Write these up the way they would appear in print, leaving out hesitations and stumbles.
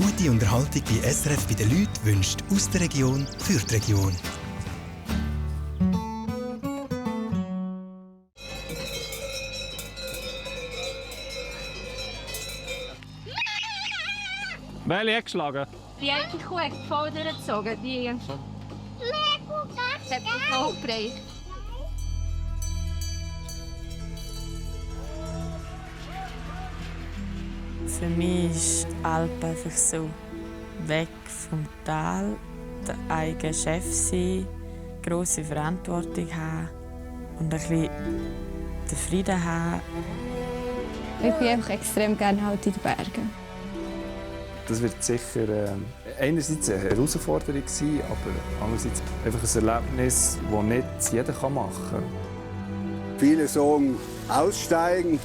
Gute Unterhaltung bei SRF bei den Leuten wünscht aus der Region für die Region. Welche hat geschlagen? Die eine Kuh hat voll durchgezogen. Die hat mich aufgebracht. Für mich ist die Alp einfach so weg vom Tal, der eigene Chef sein, grosse Verantwortung haben und ein bisschen den Frieden haben. Ich bin einfach extrem gerne halt in den Bergen. Das wird sicher einerseits eine Herausforderung sein, aber andererseits einfach ein Erlebnis, das nicht jeder machen kann. Viele sagen aussteigen,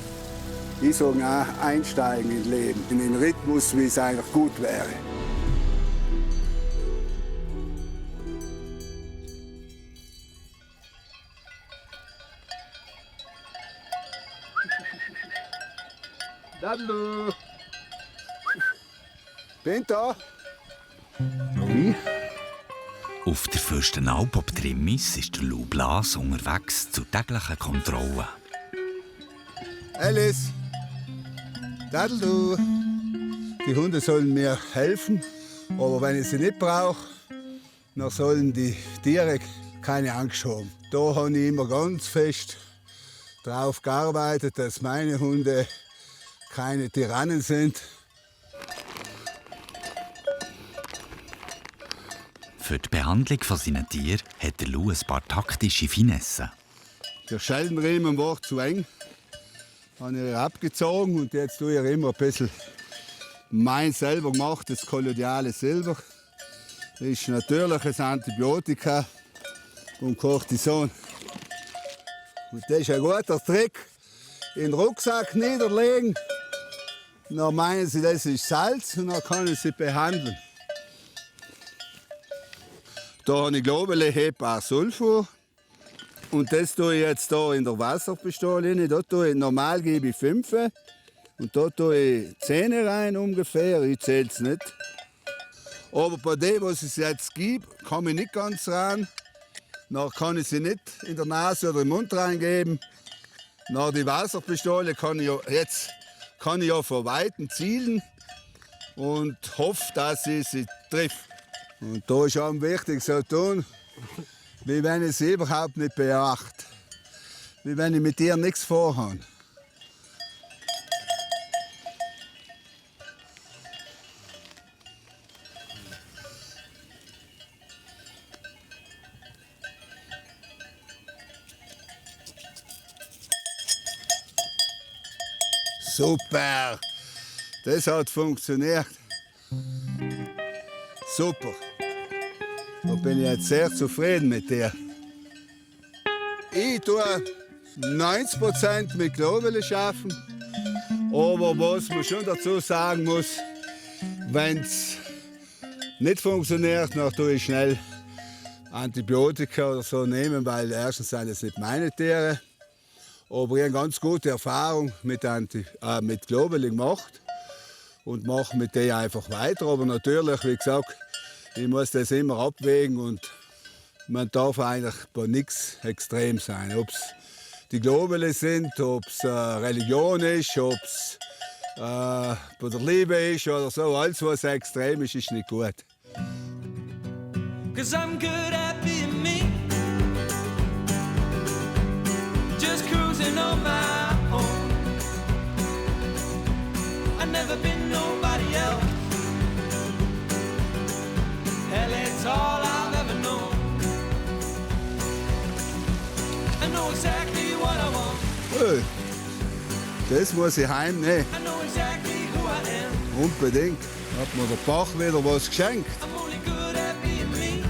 ich sage auch einsteigen ins Leben, in den Rhythmus, wie es eigentlich gut wäre. Hallo. Bin da. Wie? Auf der Fürstenalp ob Trimmis ist der Lou Blas unterwegs zur täglichen Kontrolle. Alice. Daddeldu. Die Hunde sollen mir helfen, aber wenn ich sie nicht brauche, dann sollen die Tiere keine Angst haben. Da habe ich immer ganz fest darauf gearbeitet, dass meine Hunde keine Tyrannen sind. Für die Behandlung von seinen Tieren hat der Lou ein paar taktische Finessen. Der Schellenriemen war zu eng. Habe ich abgezogen und jetzt tue ich immer ein bisschen mein selber gemachtes koloniales Silber. Das ist natürliches Antibiotika und Cortison. Und das ist ein guter Trick. In den Rucksack niederlegen. Dann meinen sie, das ist Salz und dann kann ich sie behandeln. Da habe ich Globule Hepasulfur. Und das tue ich jetzt hier in der Wasserpistole rein. Da tue ich, normal gebe ich 5. Und da tue ich 10 rein ungefähr. Ich zähle es nicht. Aber bei dem, was es jetzt gibt, komme ich nicht ganz ran. Dann kann ich sie nicht in der Nase oder im Mund reingeben. Nach die Wasserpistole kann ich ja von Weitem zielen und hoffe, dass ich sie trifft. Und da ist auch wichtig, so tun, wie wenn ich sie überhaupt nicht beachte. Wie wenn ich mit ihr nichts vorhabe. Super, das hat funktioniert. Super. Da bin ich jetzt sehr zufrieden mit dir. Ich tue 90% mit Globule schaffen. Aber was man schon dazu sagen muss, wenn es nicht funktioniert, dann tue ich schnell Antibiotika oder so nehmen, weil erstens sind es nicht meine Tiere. Aber ich habe ganz gute Erfahrung mit Globuli gemacht und mache mit denen einfach weiter. Aber natürlich, wie gesagt, ich muss das immer abwägen und man darf eigentlich bei nichts extrem sein. Ob es die Globuli sind, ob es Religion ist, ob es bei der Liebe ist oder so. Alles, was extrem ist, ist nicht gut. 'Cause I'm good at being me. Just cruising on my own. I've never been nobody else. Hell, it's all I've ever known. I know exactly what I want. Hey, das muss ich heimnehmen. I know exactly who I am. Unbedingt. Hat mir der Bach wieder was geschenkt. I'm only good at being me.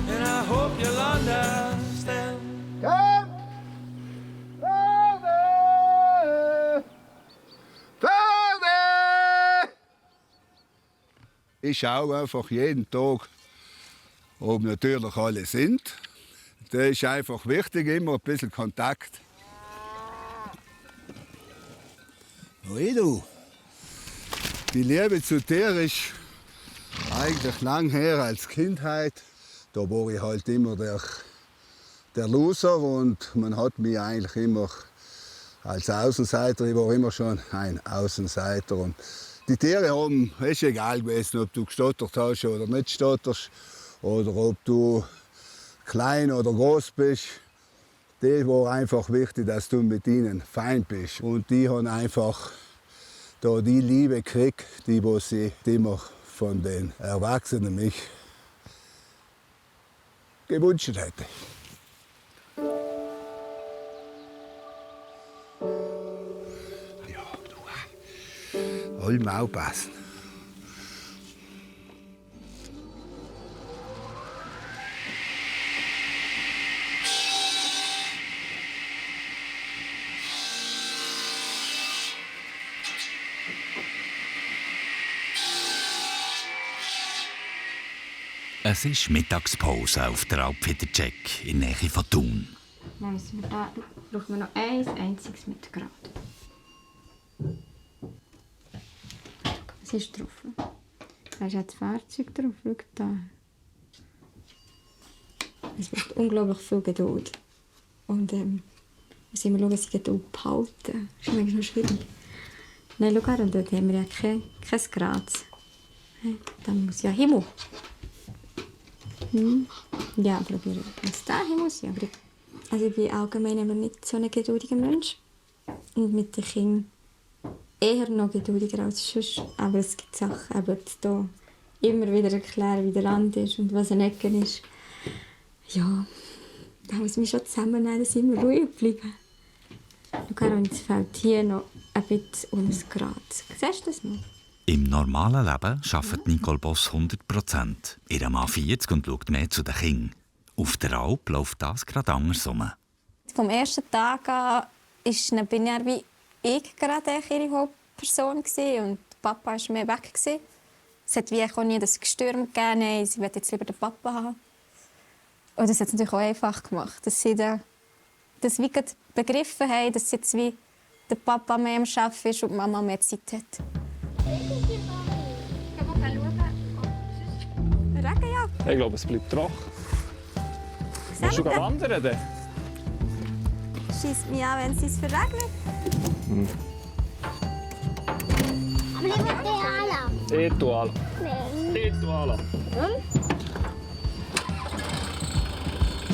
And I hope you'll understand. Komm! Pferde! Pferde! Ich schaue einfach jeden Tag, ob natürlich alle sind. Das ist einfach wichtig, immer ein bisschen Kontakt. Hey du, Die Liebe zu Tieren ist eigentlich lang her als Kindheit. Da war ich halt immer der Loser und man hat mich eigentlich immer als Außenseiter, ich war immer schon ein Außenseiter. Und die Tiere haben, es ist egal gewesen, ob du gestottert hast oder nicht stotterst, oder ob du klein oder groß bist. Das war einfach wichtig, dass du mit ihnen fein bist. Und die haben einfach da die Liebe gekriegt, die sie immer von den Erwachsenen mich gewünscht hätte. Ja, du, allem aufpassen. Es ist Mittagspause auf der Alp Fidercheck in der Nähe von Thun. Dann müssen wir da, brauchen wir noch ein einziges mit Grad. Was ist drauf? Da ist ja das Fahrzeug drauf. Schau da. Es braucht unglaublich viel Geduld. Und muss immer schauen, dass ich Geduld behalte. Das ist manchmal schwierig. Nein, schau her, und dort haben wir ja kein Gras. Dann muss ja Himmel. Ja, probieren, was da hin muss. Ja, aber ich bin allgemein immer nicht so ein geduldiger Mensch. Und mit den Kindern eher noch geduldiger als sonst. Aber es gibt Sachen, eben hier immer wieder erklären, wie der Land ist und was ein Ecken ist. Ja, da muss man schon zusammennehmen, dass ich immer ruhig bleiben. Schau, und es fällt hier noch ein bisschen ums Grad. Siehst du das noch? Im normalen Leben arbeitet Nicole Boss 100%. Ihr Mann 40 und schaut mehr zu den Kindern. Auf der Alp läuft das gerade andersrum. Vom ersten Tag an bin ich wie ich gerade ihre Hauptperson und Papa war mehr weg. Es hat wie auch nie das Gestürm gegeben. Nein, sie wollte jetzt lieber den Papa haben. Und das hat es natürlich auch einfach gemacht, dass sie das wie begriffen haben, dass jetzt wie der Papa mehr am Arbeiten ist und die Mama mehr Zeit hat. Regen, ja. Ich glaube, es bleibt trocken. Willst du wandern? Dann? Schießt mich an, wenn es verregnet. Aber ich will Teala. Teala. Nein. Teala.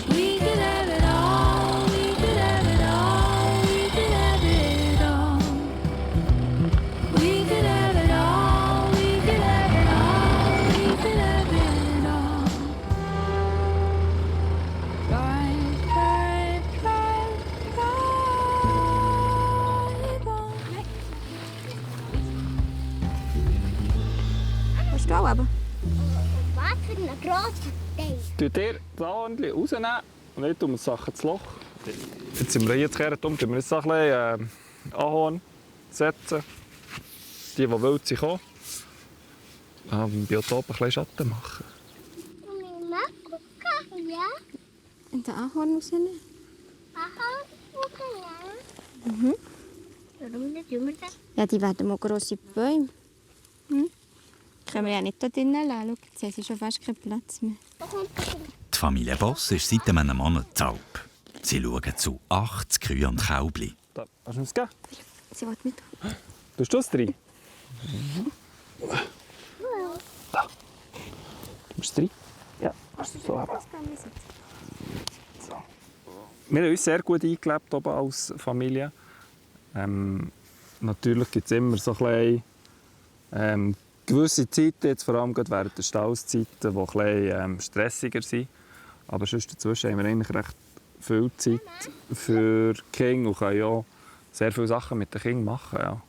We could have it all, we could have it all, we could have it all. We could have it all, we could have it all, we could have it all. Drive, drive, drive, drive on. Willst du auch aber? Was für eine grosse Teil. Tut ihr das Hornchen rausnehmen und nicht um die Sachen zu Loch. Jetzt sind wir hier gekehrt, tun wir jetzt ein bisschen Ahorn setzen. Die wild sind, kommen. Im Biotop ein bisschen Schatten machen. Ja? Und den Ahorn rausnehmen? Mhm. Warum nicht immer das? Ja, die werden mal grosse Bäume. Können wir ja nicht da drinnen lassen. Schau, jetzt haben sie schon fast keinen Platz mehr. Die Familie Boss ist seit einem Monat zu Alp. Sie schauen zu 80 Kühen und Kälbchen. Da, kannst du mir das geben? Sie will mit. Tust du das rein? Da. Du musst rein? Ja, kannst du so haben. So. Wir haben uns sehr gut eingelebt oben als Familie. Natürlich gibt es immer so ein bisschen, gewisse Zeiten, jetzt vor allem während der Stauszeiten, die ein bisschen stressiger sind. Aber sonst dazwischen haben wir eigentlich recht viel Zeit für die Kinder und können ja sehr viele Sachen mit den Kindern machen. Ja.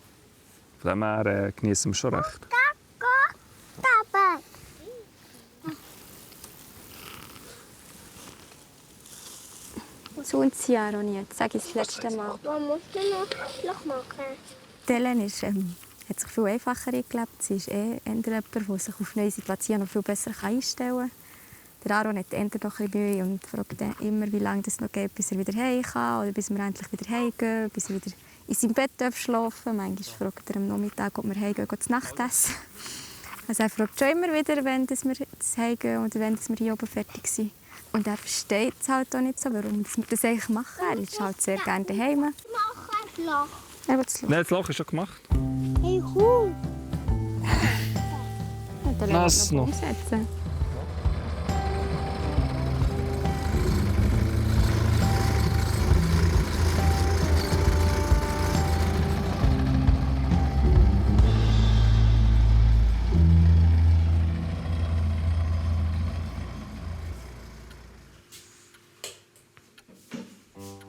Von dem her genießen wir schon recht. So ein Jahr noch nie, sage ich das letzte Mal. Was musst du noch machen? Helen hat sich viel einfacher eingelebt. Sie ist eher jemand, der sich auf neue Situationen viel besser einstellen kann. Der Aaron hat eher noch ein bisschen Mühe und fragt immer, wie lange es noch geht, bis er wieder heim kann oder bis wir endlich wieder heimgehen, bis er wieder in seinem Bett schlafen. Manchmal fragt er am Nachmittag, ob wir heimgehen zu Nacht essen. Also er fragt schon immer wieder, wenn wir heimgehen oder wenn wir hier oben fertig sind. Und er versteht es halt auch nicht so, warum wir das eigentlich machen. Er ist halt sehr gerne daheim. Mach ein Loch. Er will das Loch. Nein, das Loch ist schon gemacht. Hey, cool. Was noch? Umsetzen.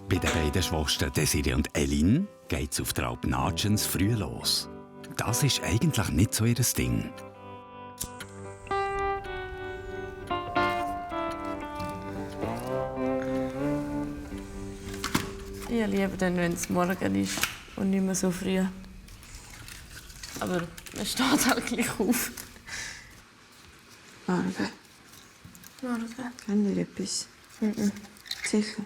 Bei den beiden Schwestern Desiree und Elin geht es auf der Alp Natschens früh los. Das ist eigentlich nicht so ihr Ding. Ich liebe dann, wenn es morgen ist und nicht mehr so früh. Aber man steht halt gleich auf. Morgen. Morgen. Haben wir etwas? Sicher.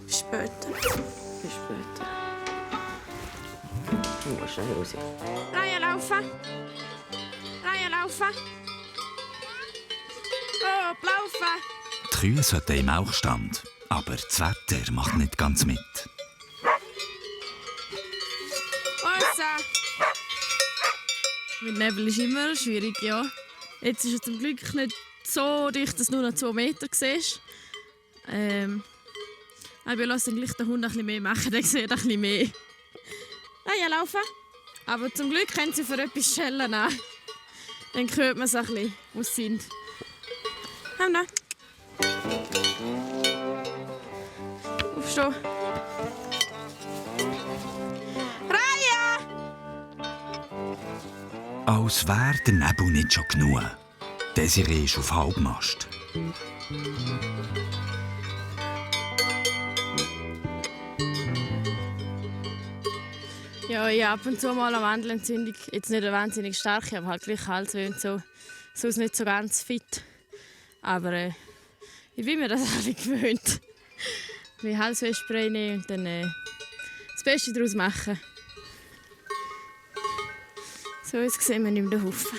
Bis später. Bis später. Du musst schnell raus. Reihe laufen. Reihe laufen. Oh, laufen. Die Kühe sollten im Auchstand, aber das Wetter macht nicht ganz mit. Mit Nebel ist immer schwierig, ja. Jetzt ist es zum Glück nicht so dicht, dass du nur noch 2 Meter siehst. Aber ich lasse gleich den Hund ein bisschen mehr machen, dann sieht er ein bisschen mehr. Ja, laufen. Aber zum Glück können sie für etwas schellen. Dann hört man es ein bisschen, wo sie sind. Komm da. Aufstehen. Als wäre der Nebel nicht schon genug. Desiree ist auf Halbmast. Ja, ich habe ab und zu mal eine Mandelentzündung. Jetzt nicht eine wahnsinnig starke, aber halt gleich Halsweh und so. Sonst nicht so ganz fit. Aber ich bin mir das alle gewöhnt. Wie Halsweh-Spray nehmen und dann das Beste daraus machen. So, jetzt sehen wir nicht mehr den Haufen.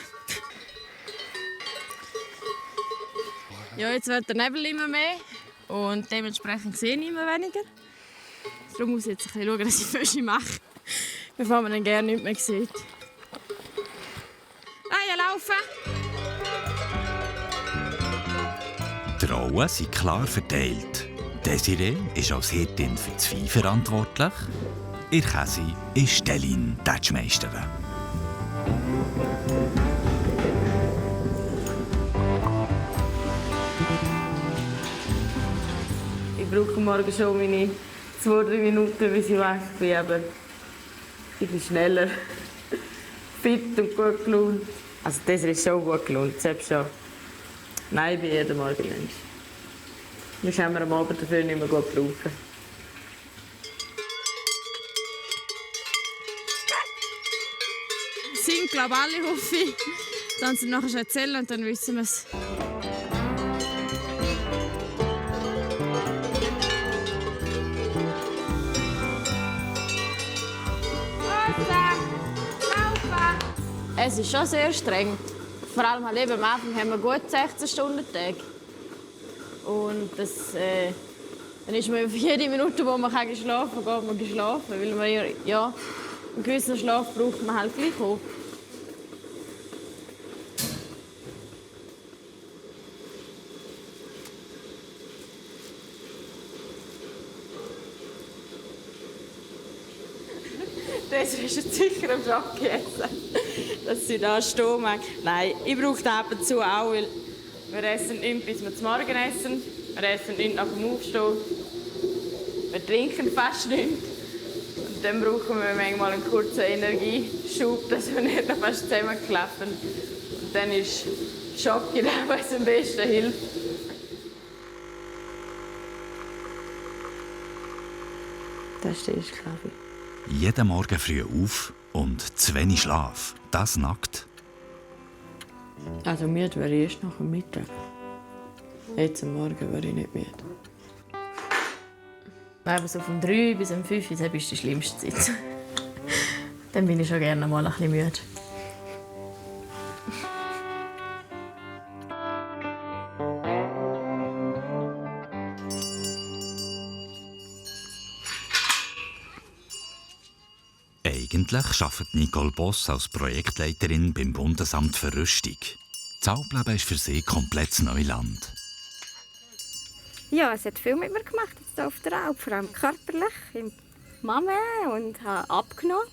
Ja, jetzt wird der Nebel immer mehr und dementsprechend sehe ich immer weniger. Darum muss ich jetzt ein bisschen schauen, dass ich Fische mache, bevor man dann gerne nicht mehr sieht. Reihe laufen! Die Rollen sind klar verteilt. Desiree ist als Hirtin für das Vieh verantwortlich. Ihr Käse ist Elin, die Tätschmeisterin. Ich brauche morgen schon meine 2-3 Minuten, bis ich weg bin. Aber ich bin schneller, fit und gut gelaunt. Also das ist schon gut gelaunt, selbst schon. Nein, ich bin jeden Morgen längst. Wir können wir am Abend dafür nicht mehr gut brauchen. Sind, glaube ich, alle, hoffe ich. Dann sie nachher schon erzählen und dann wissen wir es. Es ist schon sehr streng. Vor allem halt eben am Anfang haben wir gut 16-Stunden-Tag. Und das, dann ist man für jede Minute, wo man schlafen kann, geht man schlafen. Weil man ja, einen gewissen Schlaf braucht man halt gleich auch. Das ist jetzt sicher am Schock jetzt, dass sie da stehen mag. Nein, ich brauche das ab und zu auch, weil wir essen nicht bis wir zum Morgen essen. Wir essen nicht nach dem Aufstehen. Wir trinken fast nicht. Und dann brauchen wir manchmal einen kurzen Energieschub, dass wir nicht noch fast zusammenklappen. Und dann ist Schock in dem, was am besten hilft. Das ist Kaffee. Jeden Morgen früh auf und zu wenig Schlaf. Das nackt. Also müde wäre ich erst nach dem Mittag. Jetzt am Morgen wäre ich nicht müde. Aber so von 3 bis 5 Uhr ist die schlimmste Zeit. Dann bin ich schon gerne mal ein bisschen müde. Eigentlich arbeitet Nicole Boss als Projektleiterin beim Bundesamt für Rüstung. Das Alpleben ist für sie komplettes Neuland. Ja, es hat viel mit mir gemacht jetzt hier auf der Alp, vor allem körperlich. Ich bin Mama und habe abgenommen.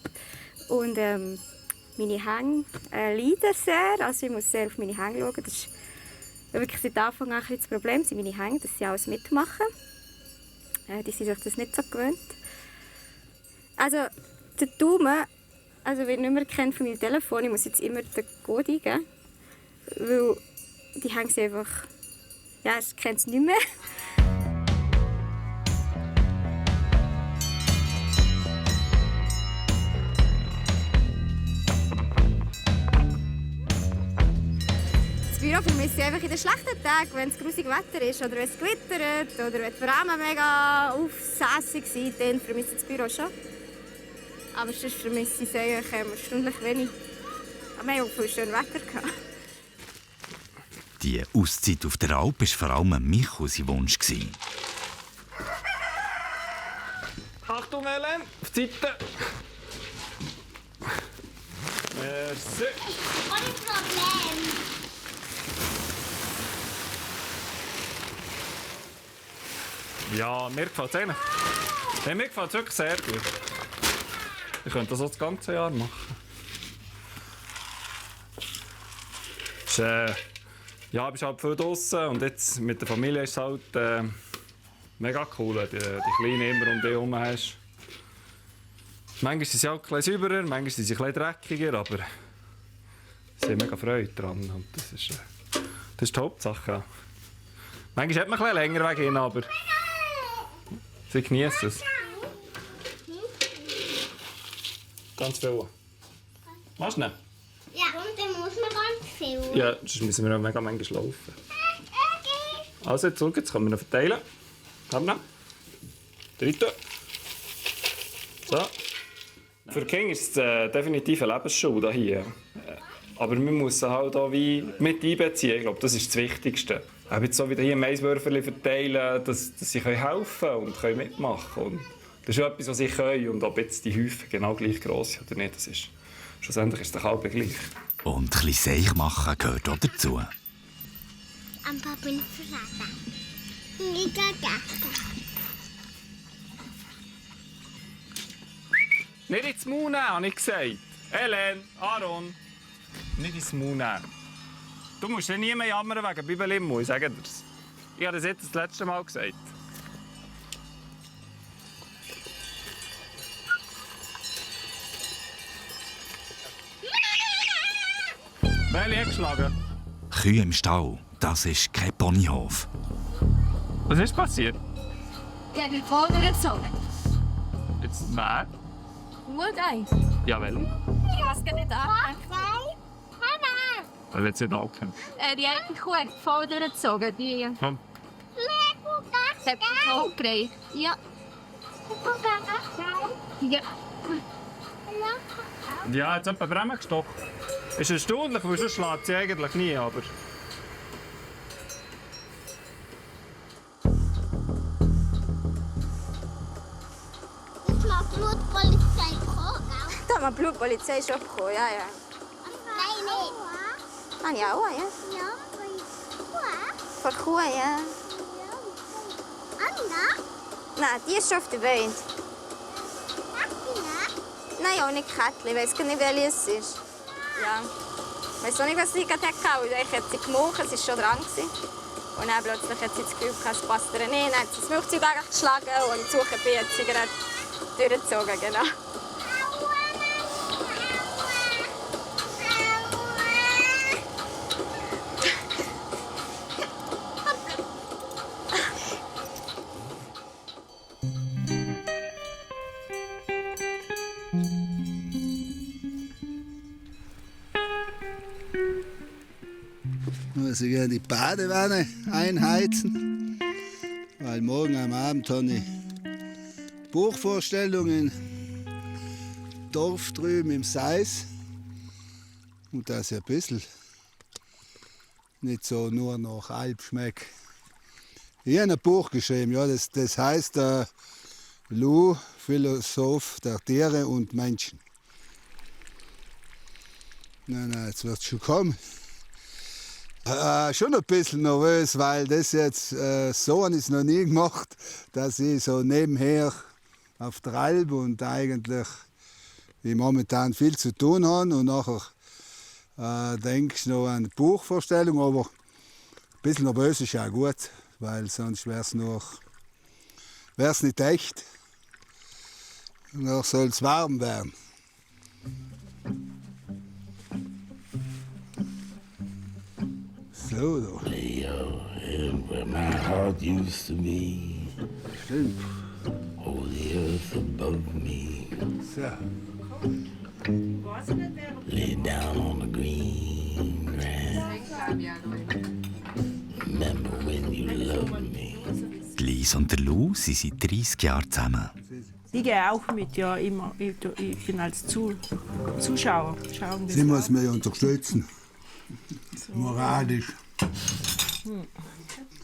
Und meine Hänge leiden sehr. Also ich muss sehr auf meine Hänge schauen. Das ist wirklich seit Anfang an das Problem, sind meine Hänge, dass sie alles mitmachen. Die sind sich das nicht so gewöhnt. Also der Daumen, also wer nicht mehr kennt von meinem Telefon, ich muss jetzt immer den Code eingeben. Weil die Hänge sind einfach, ja, ich kenne es nicht mehr. Das Büro vermisse ich einfach in den schlechten Tagen, wenn es grusig Wetter ist oder wenn es gewittert oder wenn die Rahmen mega aufsässig sind, dann vermisse ich das Büro schon. Aber sonst vermisse ich es eigentlich erstaunlich wenig. Aber wir hatten auch viel schönes Wetter. Die Auszeit auf der Alp war vor allem Michael sein Wunsch. Achtung, Helen, auf die Seite. Merci. Ohne Problem. Ja, mir gefällt es eigentlich. Ja, mir gefällt es wirklich sehr gut. Ich könnte das auch das ganze Jahr machen. Ist, ja, bist halt viel draussen und jetzt mit der Familie ist es halt mega cool, wenn du die Kleinen immer um dich herum hast. Manchmal sind sie auch ein bisschen sauberer, manchmal sind sie ein bisschen dreckiger, aber sie haben mega Freude daran und das ist die Hauptsache. Ja. Manchmal hat man ein bisschen länger weg hin, aber sie genießen es. Ganz viel. Machst du nicht? Ja, und dann muss man ganz viel. Ja, sonst müssen wir auch mega manchmal laufen. Also, jetzt zurück, jetzt können wir noch verteilen. Komm noch. Dritte. So. Für die Kinder ist es definitiv eine Lebensschule hier. Aber man muss sie halt auch wie mit einbeziehen. Ich glaube, das ist das Wichtigste. Auch jetzt so wie hier Maiswürfelchen verteilen, dass sie helfen können und mitmachen können. Das ist etwas, was sie können. Und ob jetzt die Häufen genau gleich gross sind oder nicht, das ist, schlussendlich ist es doch halb gleich. Und ein bisschen Seich machen gehört auch dazu. Am Papa nicht verraten. Nicht vergessen. Nicht ins Maul nehmen, habe ich gesagt. Helen, Aaron, nicht ins Maul nehmen. Du musst ja nie mehr jammern wegen Bibelimo, ich sage dir's. Ich habe das jetzt das letzte Mal gesagt. Welche eingeschlagen? Kühe im Stall, das ist kein Ponyhof. Was ist passiert? Ich habe den Vogel gezogen. Jetzt wer? Urgeil. Ja, welche? Ich habe es gar nicht angefangen. Weil jetzt nicht angefangen. Die hat die Kuh voll durchgezogen. Die Komm. hat mich aufgeregt. Ja. Ja. Ja, jetzt hat jemand Bremen gestoppt. Ist erstaunlich, weil sonst schlägt sie eigentlich nie, aber... Ist mal Blutpolizei gekommen, gell? Da haben wir Blutpolizei schon bekommen, ja, ja. Nein, nicht. Ah, ja, auch, ja. Ja, von Von der Kuh, ja. Anna? Nein, die ist schon auf der Beine. Katina? Nein, auch nicht Kätzchen. Ich weiss gar nicht, welche es ist. Ja. Ich weiss auch nicht, was sie gerade hatte. Ich hat sie gemaucht, es war schon dran. Und dann plötzlich hat sie das Gefühl, es passt ihr nicht. Dann hat sie das Milchzeug geschlagen und ich suche bin, hat sie gerade durchgezogen. Genau. dass ich die Badewanne einheizen, weil morgen am Abend habe ich Buchvorstellung im Dorf drüben im Seis. Und dass ich ein bisschen nicht so nur nach Alp schmeckt. Ich habe ein Buch geschrieben, ja, das heißt Lou, Philosoph der Tiere und Menschen. Nein, jetzt wird es schon kommen. Schon ein bisschen nervös, weil das jetzt so habe ich es noch nie gemacht, dass ich so nebenher auf der Alp und eigentlich ich momentan viel zu tun habe und nachher denke ich noch an die Buchvorstellung, aber ein bisschen nervös ist auch gut, weil sonst wäre es nicht echt. Noch soll es warm werden. So, da. Leo, where my heart used to be. Stimmt. Oh, the earth above me. So. Lay down on the green grass. Remember when you loved me. Die Lies und der Lou sind seit 30 Jahren zusammen. Ich gehe auch mit, ja, immer. Ich bin als Zuschauer. Sie muss mich unterstützen. Moralisch.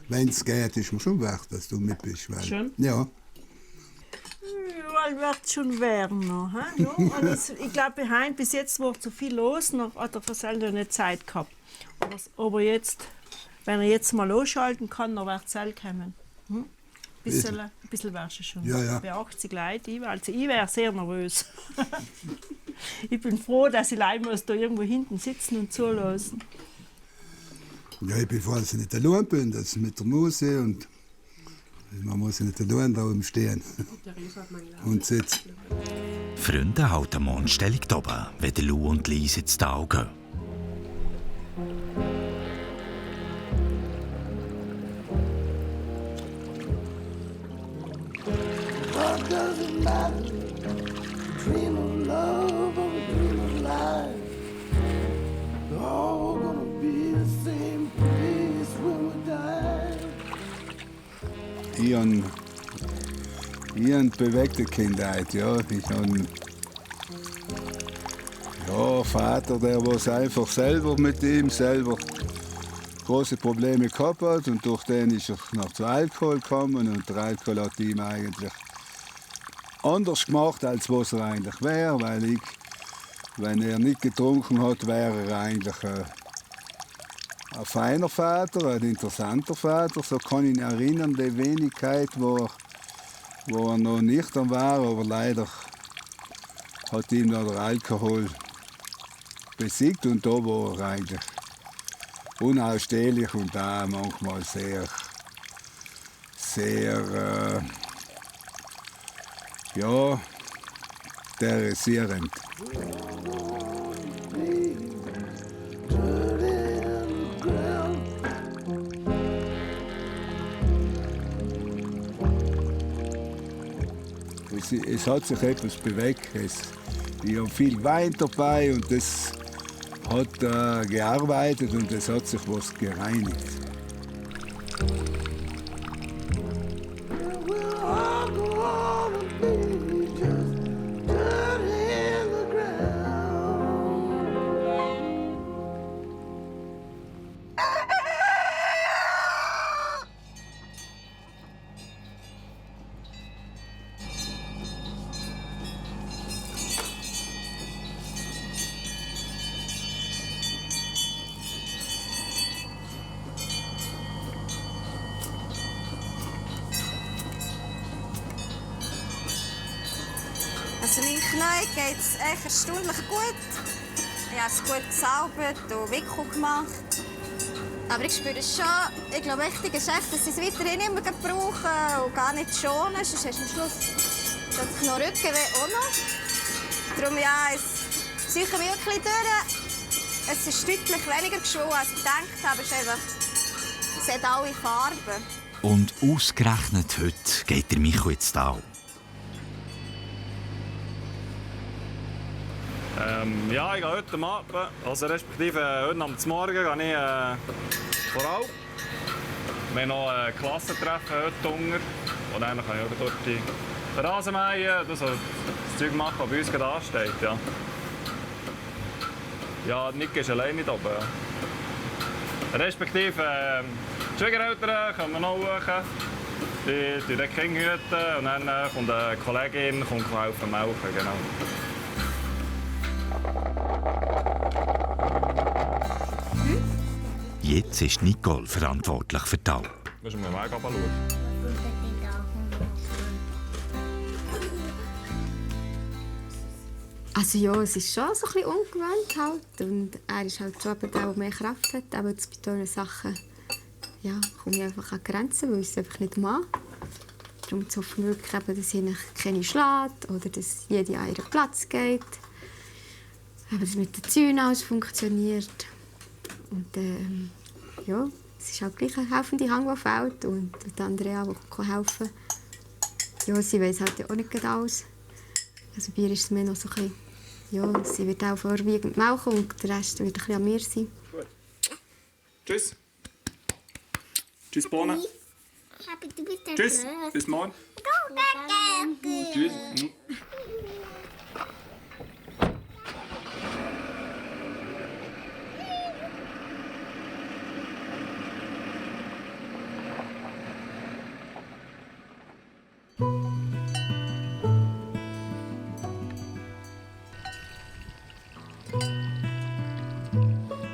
Wenn es geht, ist mir schon wert, dass du mit bist. Weil, schon? Ja. Überall wird es schon werden noch. Ja? Und ich glaube, bis jetzt war zu viel los, noch hat er selber nicht Zeit gehabt. Aber jetzt, wenn er jetzt mal losschalten kann, dann wird es kommen. Ein bisschen wärst du schon. Ja. Bei 80 Leute, also ich wäre sehr nervös. Ich bin froh, dass ich allein muss da irgendwo hinten sitzen und zulassen. Ja, ich bin froh, dass ich nicht allein bin, das mit der Muse und man muss nicht allein da oben stehen und sitzen. Freunde halten Mondstellung da oben, wenn der Lou und Lies ins Tal gehen. What does it matter? Dream of love or a dream of life. We're all gonna be the same place when we die. Ich habe eine bewegte Kindheit. Ja. Ich habe einen Vater, der was einfach selber mit ihm selber große Probleme gehabt hat und durch den ist er noch zu Alkohol gekommen und der Alkohol hat ihm eigentlich anders gemacht, als was er eigentlich wäre, weil wenn er nicht getrunken hat, wäre er eigentlich ein feiner Vater, ein interessanter Vater. So kann ich ihn erinnern, die Wenigkeit, wo er noch nüchtern war, aber leider hat ihm noch der Alkohol besiegt und da war er eigentlich unausstehlich und da manchmal sehr terrorisierend. Es hat sich etwas bewegt. Ich habe viel Wein dabei und das hat gearbeitet und es hat sich was gereinigt. Also meinem Knie geht es echt erstaunlich gut. Ich habe es gut gesaubert und Wickel gemacht. Aber ich spüre es schon. Ich glaube, wichtig ist echt, dass sie es weiterhin immer brauchen und gar nicht schonen. Sonst hast du am Schluss das Rückenweh auch noch. Darum ja, es ziehe mich wirklich durch. Es ist deutlich weniger geschwollen, als ich gedacht habe. Es hat alle Farben. Und ausgerechnet heute geht der Micho ins Tal. Ja, ich gehe heute am Abend, also respektive heute am Morgen gehe ich voraus. Wir haben noch ein Klassentreffen heute unten. Und dann kann ich auch dort die Rasen mähen, das Zeug machen, das bei uns gerade ansteht. Ja, ja, Nick ist alleine da oben. Ja. Respektive die Schwiegereltern kommen noch hoch. Die hüten die Kinder und dann kommt eine Kollegin helfen melken. Genau. Jetzt ist Nicole verantwortlich für die Alp. Müssen wir mal schauen. Also ja, es ist schon so ein bisschen ungewohnt halt. Und er ist halt schon der, der mehr Kraft hat. Aber jetzt bei diesen Sachen ja, komme ich einfach an Grenzen, weil ich es einfach nicht mache. Darum hoffen wir wirklich, dass ich keine schlägt oder dass jede an ihren Platz geht. Aber dass mit den Zäunen alles funktioniert. Und ja, es ist halt gleich eine helfende Hand, die fehlt. Und die Andrea, die helfen kann. Ja, sie weiss halt auch nicht alles. Also bei ihr ist es mehr noch so ein bisschen, ja, sie wird auch vorwiegend melken und der Rest wird ein bisschen an mir sein. Gut. Tschüss. Tschüss, Bohnen. Tschüss. Bis morgen. Tschüss.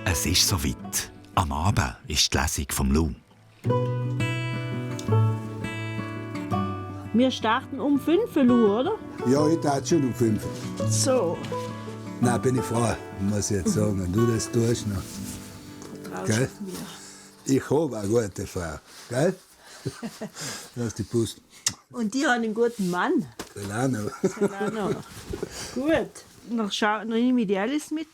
Es ist soweit. Am Abend ist die Lesung vom Lou. Wir starten um 5 Uhr, oder? Ja, heute hat schon um 5. So. Nein, bin ich froh, muss ich jetzt sagen. Wenn du das tust noch. Gell? Ich habe eine gute Frau. Gell? Das ist die Post. Und die haben einen guten Mann. Solano. Solano. Gut. Noch nehme ich die Alice mit.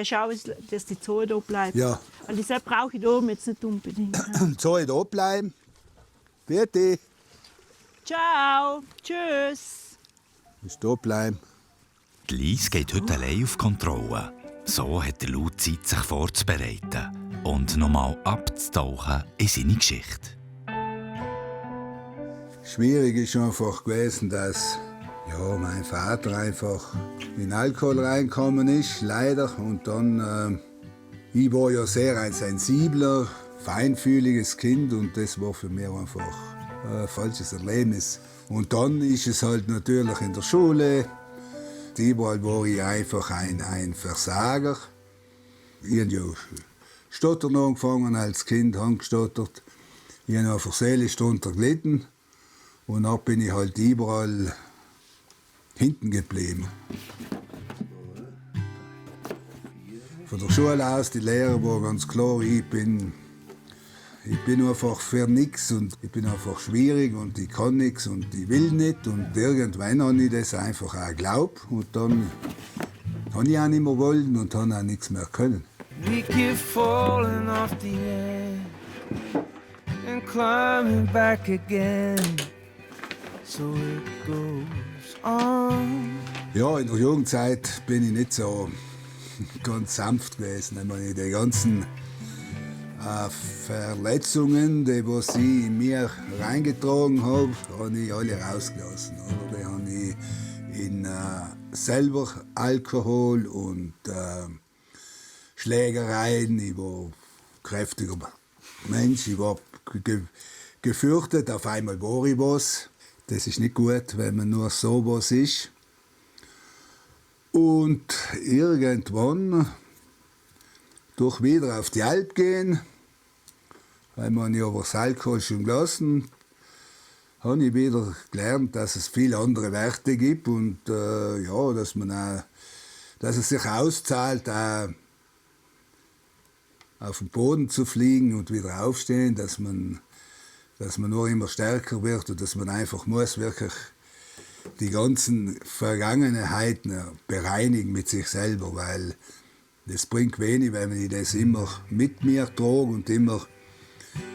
Schau, dass die Zoe da bleibt. Ja. Und deshalb brauche ich da oben jetzt nicht unbedingt. Soll ich da bleiben? Bitte. Ciao. Tschüss. Musst da bleiben. Die Lies geht heute allein auf Kontrolle. So hat der Lou Zeit, sich vorzubereiten und nochmal abzutauchen in seine Geschichte. Schwierig ist einfach gewesen, dass ja, mein Vater einfach in Alkohol reingekommen ist, leider. Und dann, ich war ja sehr ein sensibler, feinfühliges Kind und das war für mich einfach ein falsches Erlebnis. Und dann ist es halt natürlich in der Schule. Überall war ich einfach ein Versager. Ich habe ja Stottern angefangen als Kind, habe gestottert. Ich habe einfach seelisch darunter gelitten. Und dann bin ich halt überall hinten geblieben. Von der Schule aus, die Lehrer war ganz klar, ich bin einfach für nichts und ich bin einfach schwierig und ich kann nichts und ich will nicht. Und irgendwann habe ich das einfach auch geglaubt und dann habe ich auch nicht mehr wollen und habe auch nichts mehr können. We keep falling off the edge and climbing back again. So it goes on. Ja, in der Jugendzeit bin ich nicht so ganz sanft gewesen. Ich meine, die ganzen Verletzungen, die was ich in mir reingetragen habe, habe ich alle rausgelassen. Oder? Die habe ich in selber Alkohol und Schlägereien. Ich war ein kräftiger Mensch. Ich war gefürchtet. Auf einmal war ich was. Das ist nicht gut, wenn man nur so was ist. Und irgendwann durch wieder auf die Alp gehen, weil man ja über das Alkohol schon gelassen, habe ich wieder gelernt, dass es viele andere Werte gibt und ja, dass es sich auszahlt, auf den Boden zu fliegen und wieder aufstehen, dass man nur immer stärker wird und dass man einfach muss wirklich die ganzen Vergangenheiten bereinigen mit sich selber, weil das bringt wenig, wenn ich das immer mit mir trage und immer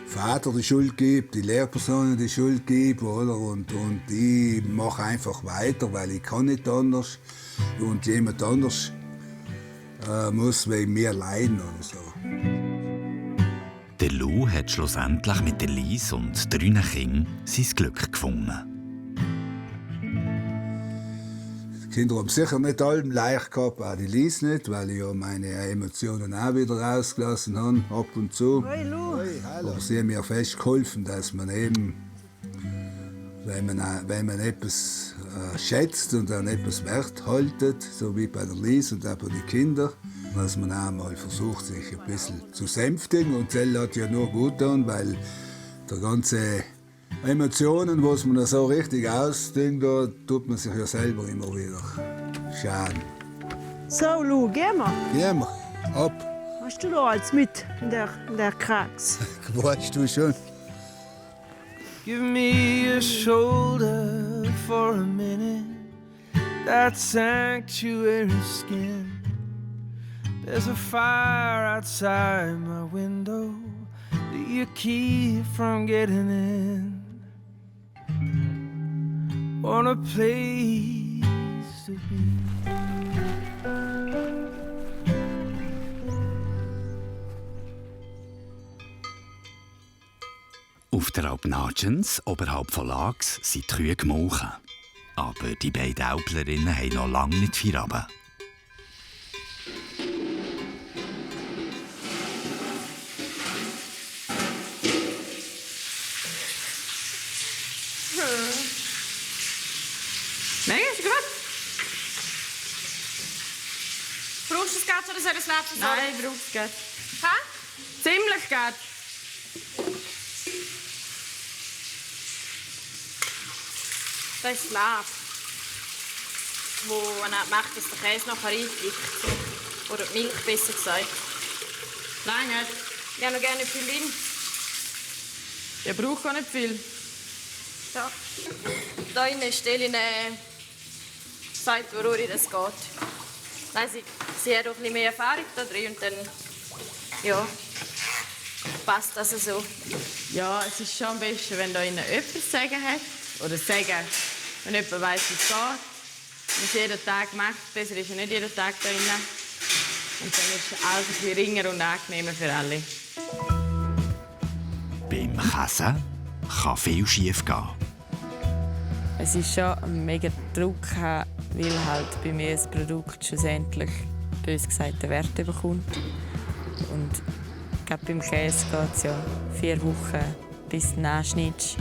Vater die Schuld gibt, die Lehrpersonen die Schuld gibt, oder? Und ich mache einfach weiter, weil ich kann nicht anders und jemand anders muss wegen mir leiden oder so. Der Lou hat schlussendlich mit der Lies und 3 Kindern sein Glück gefunden. Die Kinder haben sicher nicht allem leicht gehabt, auch die Lies nicht, weil ich ja meine Emotionen auch wieder rausgelassen habe, ab und zu. Hey, Lou. Aber sie haben mir fest geholfen, dass man eben, wenn man etwas schätzt und an etwas Wert haltet, so wie bei der Lies und auch bei den Kindern, dass man auch mal versucht, sich ein bisschen zu sänftigen. Und das hat ja nur gut getan, weil der ganze Emotionen, was man so richtig ausdenkt, da tut man sich ja selber immer wieder schaden. So, Lou, gehen wir. Gehen wir. Ab. Hast du da alles mit in der Krax? Weißt du schon. Give me your shoulder for a minute, that sanctuary skin. There's a fire outside my window that you keep from getting in. Want a place to be. Auf der Alp Nagens, oberhalb von Lax, sind die Kühe gemolken. Aber die beiden Älplerinnen haben noch lange nicht Feierabend. Nein, ist gut. Brauchst du es gerade oder soll ich es letzte sagen? Nein, ich brauche es gerade. Hä? Ziemlich gerade. Das ist das Lab, das macht, dass der Käse nachher einfliegt. Oder die Milch, besser gesagt. Nein, nicht. Ich habe noch gerne viel rein. Ich brauche gar nicht viel. Ja. Da innen stelle ich sagt, worum das geht. Weiss ich, sie hat auch ein bisschen mehr Erfahrung da drin und dann ja, passt das so. Ja, es ist schon am besten, wenn da innen jemand zu sagen hat. Oder sagen, wenn jemand weiss, wie es geht. Wenn es jeden Tag macht, besser ist ja nicht jeden Tag da drin. Und dann ist alles ein bisschen ringer und angenehmer für alle. Beim Käse kann viel schief gehen. Es ist schon ein mega Druck, weil halt bei mir das Produkt schlussendlich, bös gesagt, den Wert bekommt. Und gerade beim Käse geht es ja 4 Wochen, bis du nachschneidest.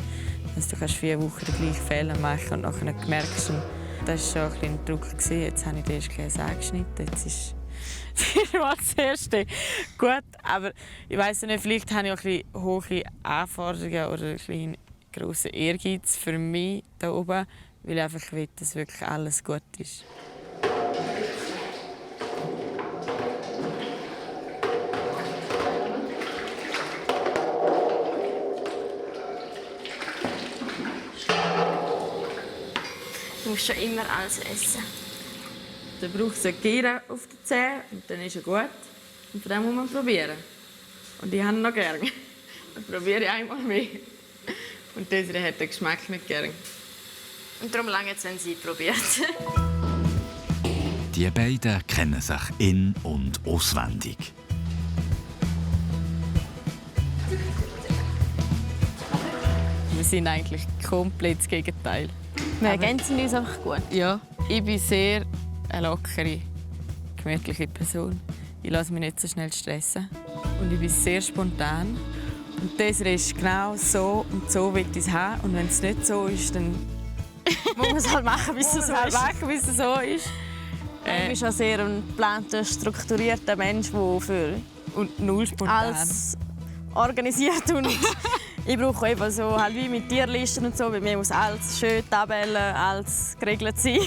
Also du kannst 4 Wochen den gleichen Fehler machen und nachher merkst du, das war schon ein Druck. Jetzt habe ich den ersten Käse angeschnitten. Jetzt ist das erste gut, aber ich weiss nicht, vielleicht habe ich auch ein bisschen hohe Anforderungen oder ein bisschen grossen Ehrgeiz für mich hier oben, weil ich einfach will, dass wirklich alles gut ist. Du musst schon immer alles essen. Dann braucht es eine Gier auf den Zähnen und dann ist er gut. Und von dem muss man probieren. Und ich habe ihn noch gerne. Dann probiere ich einmal mehr. Und Desiree hat den Geschmack nicht gern. Und darum lange jetzt, wenn sie probiert. Die beiden kennen sich in- und auswendig. Wir sind eigentlich komplett das Gegenteil. Wir ergänzen uns einfach gut. Ja, ich bin sehr eine lockere, gemütliche Person. Ich lasse mich nicht so schnell stressen. Und ich bin sehr spontan. Und das ist genau so und so will ich es haben. Und wenn es nicht so ist, dann muss man es halt machen, bis es so ist. Du bist auch sehr ein geplanter, strukturierter Mensch, der für und null spontan alles organisiert. Und ich brauche eben so halt wie mit Tierlisten und so, weil mir muss alles schön Tabellen, alles geregelt sein.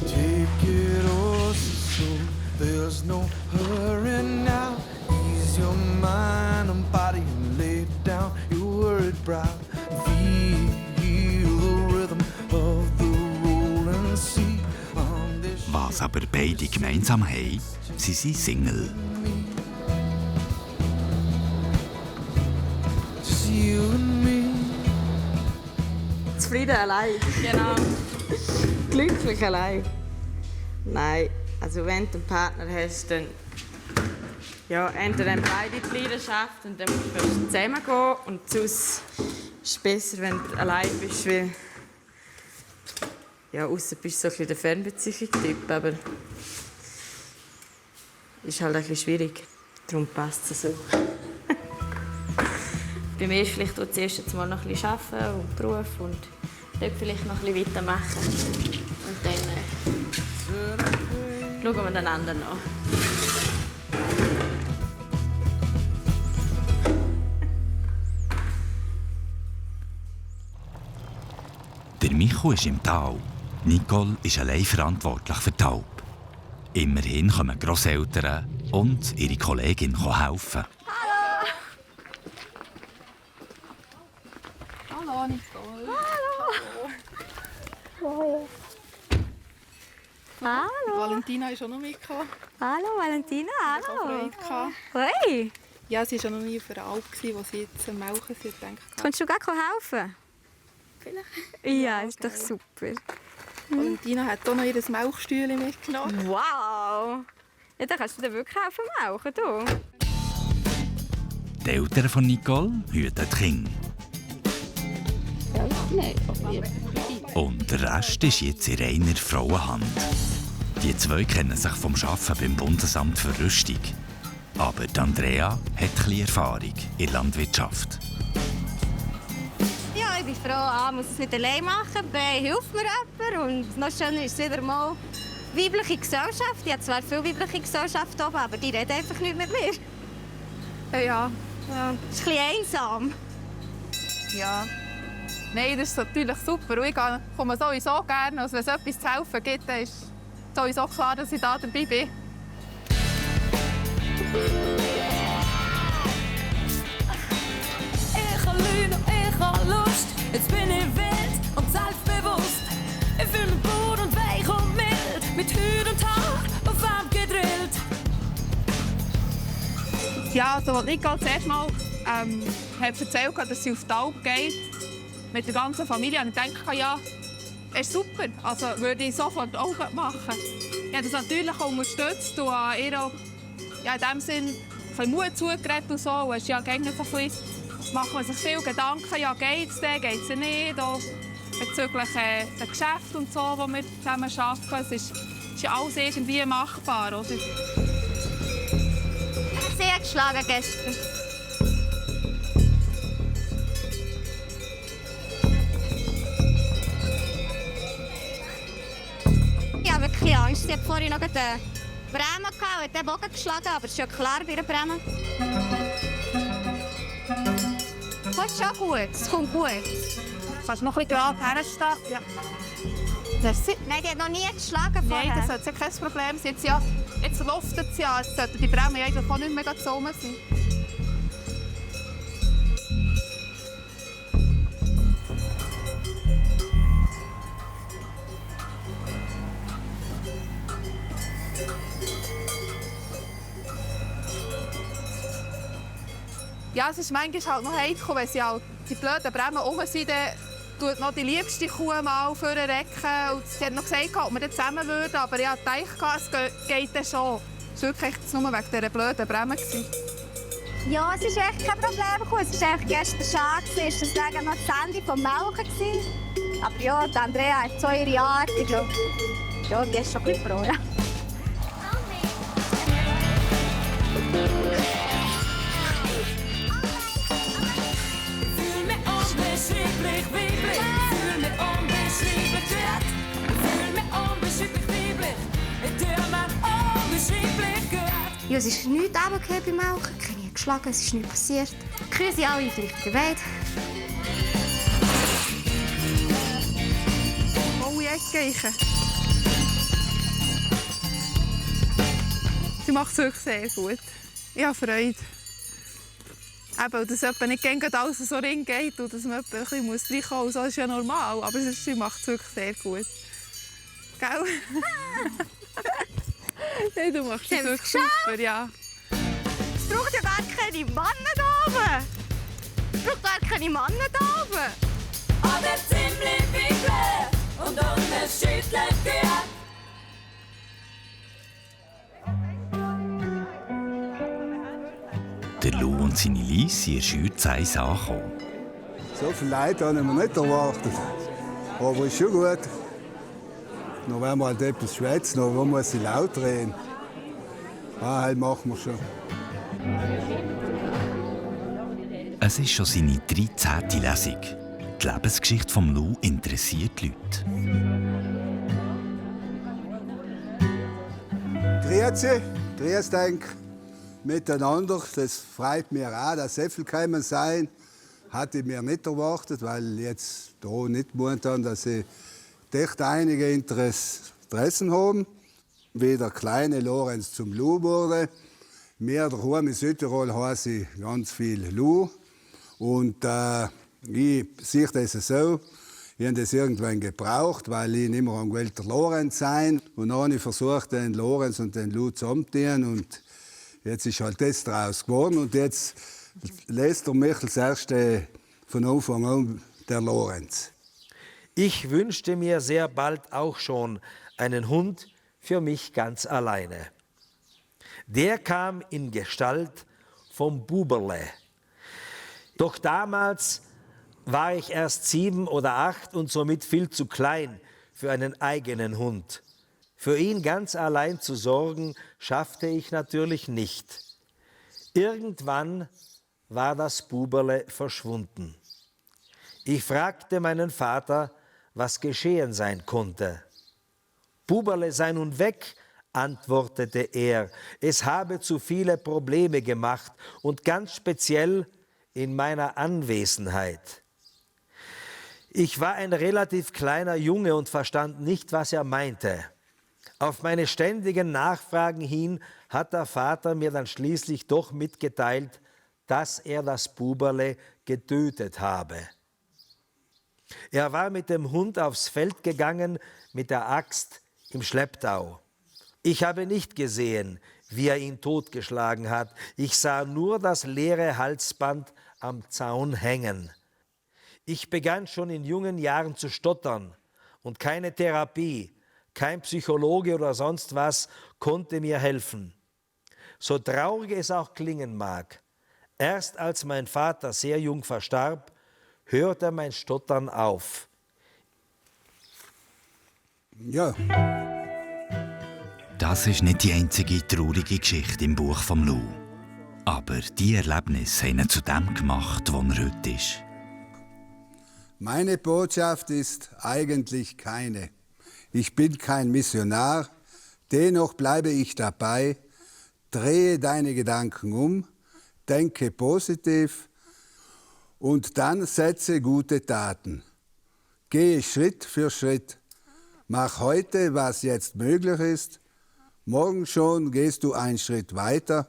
Take it all so there's no hurry now. Ease your mind and body and lay down your worried brow. Feel the rhythm of the rolling sea. Was aber beide gemeinsam haben, sie sind Single. Zufrieden allein. Genau. Glücklich allein. Nein, Also wenn du einen Partner hast, dann ja, entweder haben beide die Leidenschaft und dann musst du zusammen gehen. Und sonst ist es besser, wenn du allein bist, weil ja, ausser bist du so ein bisschen der Fernbeziehungstyp, aber ist halt ein bisschen schwierig. Darum passt es so. Bei mir ist vielleicht zuerst jetzt mal noch ein bisschen arbeiten und Beruf und dort vielleicht noch ein bisschen weitermachen. Und dann schauen wir den anderen an. Der Micho ist im Tal. Nicole ist allein verantwortlich für die Alp. Immerhin kommen Grosseltern und ihre Kollegin helfen. Hallo Nicole. Hallo. Hallo. Valentina ist auch noch mitgekommen. Hallo Valentina, Ich hatte hallo. Freude. Hoi. Ja, sie war noch nie auf einer Alp, wo sie jetzt am Melken sind. Kannst du gar helfen? Vielleicht. Ja, ist doch super. Valentina hat auch noch ihr Melkstühle mitgenommen. Wow. Ja, dann kannst du dir wirklich helfen melken, du. Die Eltern von Nicole hüten die Kinder. Und der Rest ist jetzt in reiner Frauenhand. Die zwei kennen sich vom Arbeiten beim Bundesamt für Rüstung. Aber die Andrea hat etwas Erfahrung in der Landwirtschaft. Ja, ich bin froh, A, muss es nicht allein machen, B, hilft mir jemand. Und noch schöner ist es wieder mal weibliche Gesellschaft. Ich habe zwar viele weibliche Gesellschaften oben, aber die reden einfach nicht mit mir. Ja. Es ist ein bisschen einsam. Ja. Nein, das ist natürlich super. Und ich komme sowieso gerne. Also wenn es etwas zu helfen gibt, dann ist sowieso klar, dass ich da dabei bin. Ich habe Lüne und ich habe Lust. Jetzt bin ich wild und selbstbewusst. Ich fühle mich gut und weich und mild. Mit Hut und Haar auf Arm gedrillt. Ja, also als Nicole das erste Mal hat erzählt, dass sie auf die Alp geht, mit der ganzen Familie, und ich dachte, ja, ist super. Also würde ich sofort auch machen. Ich habe das natürlich auch unterstützt und an ihr auch, ja, in dem Sinn ein bisschen Mut zugeredet und so. Und es ist ja gängig so ein bisschen, macht man sich viele Gedanken, ja, geht es nicht, auch bezüglich der Geschäfte und so, die wir zusammen arbeiten. Es ist ja alles irgendwie machbar, oder? Sehr geschlagen gestern. Ich habe wirklich Angst. Sie hat vorhin noch einen Bremen gehabt, hat den Bogen geschlagen, aber es ist ja klar bei einer Bremen. Das ist schon gut, es kommt gut. Kannst du noch ein bisschen gerade herstehen? Ja. Nein, die hat noch nie geschlagen vorher. Nein, das ist ja kein Problem. Jetzt luftet es ja, es sollten die Bremen eigentlich auch nicht mehr so rum sein. Ja, es ist manchmal halt noch heikel, wenn sie halt die blöden Bremen rum sind, dann tut noch die liebste Kuh mal vorrecken. Und sie hat noch gesagt, ob wir dann zusammen würden, aber ich dachte, es geht dann schon. Es war wirklich nur wegen dieser blöden Bremen. Ja, es ist echt kein Problem. Es war gestern schade, es war noch das Ende vom Melken. Aber ja, die Andrea hat so ihre Art. Ich glaube, ja, die ist schon ein bisschen froh. Ja. Unbeschreiblich weiblich, fühl mich unbeschreiblich gut. Fühl mich unbeschreiblich weiblich, ich tue mir unbeschreiblich gut. Ja, es ist nichts runtergefallen beim Melken, keine geschlagen, es ist nichts passiert. Die Kühe sind alle gleich geweiht. Oh, jetzt geichen. Sie macht es wirklich sehr gut. Ich habe Freude. Eben, dass es nicht gegen alles so ring geht und dass man ein bisschen reinkommen muss, das ist ja normal. Aber sie macht es wirklich sehr gut. Gell? Nein, du machst es wirklich super, ja. Es braucht ja gar keine Männer da oben. Es braucht gar keine Männer da oben. Aber ziemlich weiblich und unerschütterlich gut. Elise in der Schürze 1 angekommen. So viele Leute haben wir nicht erwartet. Aber ist schon gut. Noch wenn wir halt etwas schwätzen, noch muss ich laut reden. Halt machen wir schon. Es ist schon seine 13. Lesung. Die Lebensgeschichte von Lou interessiert die Leute. Grüß euch miteinander. Das freut mich auch, dass so viel gekommen sein. Hatte ich mir nicht erwartet, weil jetzt da nicht momentan, dass sie echt einige Interessen haben. Wie der kleine Lorenz zum Lou wurde. Wir daheim in Südtirol heißen ganz viel Lou. Und ich sehe das so, ich habe das irgendwann gebraucht, weil ich nicht mehr an der Lorenz sein. Und dann habe ich versucht, den Lorenz und den Lou zusammenzuziehen. Und jetzt ist halt das draus geworden. Und jetzt lässt der mich als Erste von Anfang an der Lorenz. Ich wünschte mir sehr bald auch schon einen Hund für mich ganz alleine. Der kam in Gestalt vom Buberle. Doch damals war ich erst 7 oder 8 und somit viel zu klein für einen eigenen Hund. Für ihn ganz allein zu sorgen, schaffte ich natürlich nicht. Irgendwann war das Buberle verschwunden. Ich fragte meinen Vater, was geschehen sein konnte. Buberle sei nun weg, antwortete er. Es habe zu viele Probleme gemacht und ganz speziell in meiner Anwesenheit. Ich war ein relativ kleiner Junge und verstand nicht, was er meinte. Auf meine ständigen Nachfragen hin hat der Vater mir dann schließlich doch mitgeteilt, dass er das Buberle getötet habe. Er war mit dem Hund aufs Feld gegangen, mit der Axt im Schlepptau. Ich habe nicht gesehen, wie er ihn totgeschlagen hat. Ich sah nur das leere Halsband am Zaun hängen. Ich begann schon in jungen Jahren zu stottern und keine Therapie, kein Psychologe oder sonst was konnte mir helfen. So traurig es auch klingen mag, erst als mein Vater sehr jung verstarb, hörte mein Stottern auf. Ja. Das ist nicht die einzige traurige Geschichte im Buch vom Lou. Aber die Erlebnisse haben ihn zu dem gemacht, wo er heute ist. Meine Botschaft ist eigentlich keine. Ich bin kein Missionar, dennoch bleibe ich dabei. Drehe deine Gedanken um, denke positiv und dann setze gute Taten. Gehe Schritt für Schritt. Mach heute, was jetzt möglich ist. Morgen schon gehst du einen Schritt weiter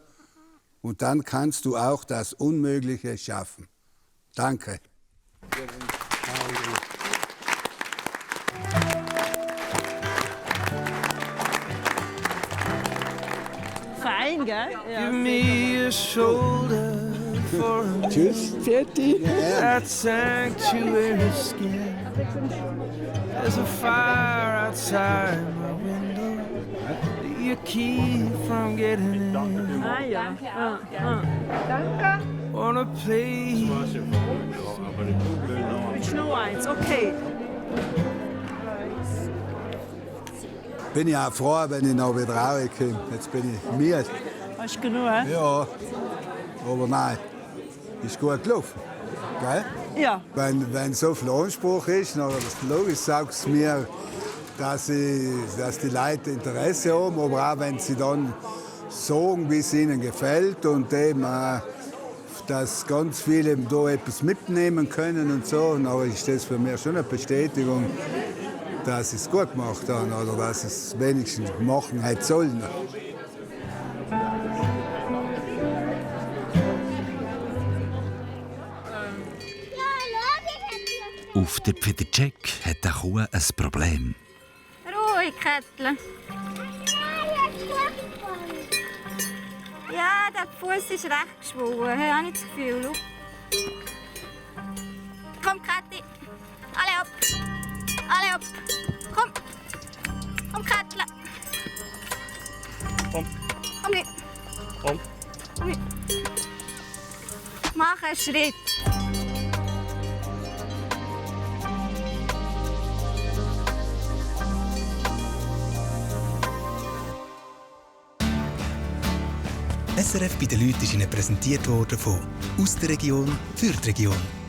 und dann kannst du auch das Unmögliche schaffen. Danke. Fein, gell? Ja, Give me a shoulder for a Tschüss, Pfirti. that sanctuary skin. There's a fire outside my window that you keep from getting in. Ah ja. Danke. Wanna play. Willst du noch eins? Okay. Bin ich auch froh, wenn ich noch wieder rauskomme. Jetzt bin ich müde. Hast du genug? He? Ja, aber nein, ist gut gelaufen. Gell? Ja. Wenn so viel Anspruch ist, dann logisch sagt es mir, dass die Leute Interesse haben, aber auch wenn sie dann sagen, wie es ihnen gefällt und eben dass ganz viele da etwas mitnehmen können und so, dann ist das für mich schon eine Bestätigung, dass sie es gut gemacht haben oder dass sie es wenigstens machen hätte sollen. Auf der Pfedercheck hat der Kuh ein Problem. Ruhig, Kätzle. Ja, der Fuß ist recht geschwollen. Ich habe nicht das Gefühl. Schau. Komm, Käthi. Alle ab. Alle ab. Komm. Komm, Kätzle. Komm. Komm mit. Komm. Komm mit. ein Schritt. SRF bei den Leuten ist Ihnen präsentiert worden von «Aus der Region für die Region».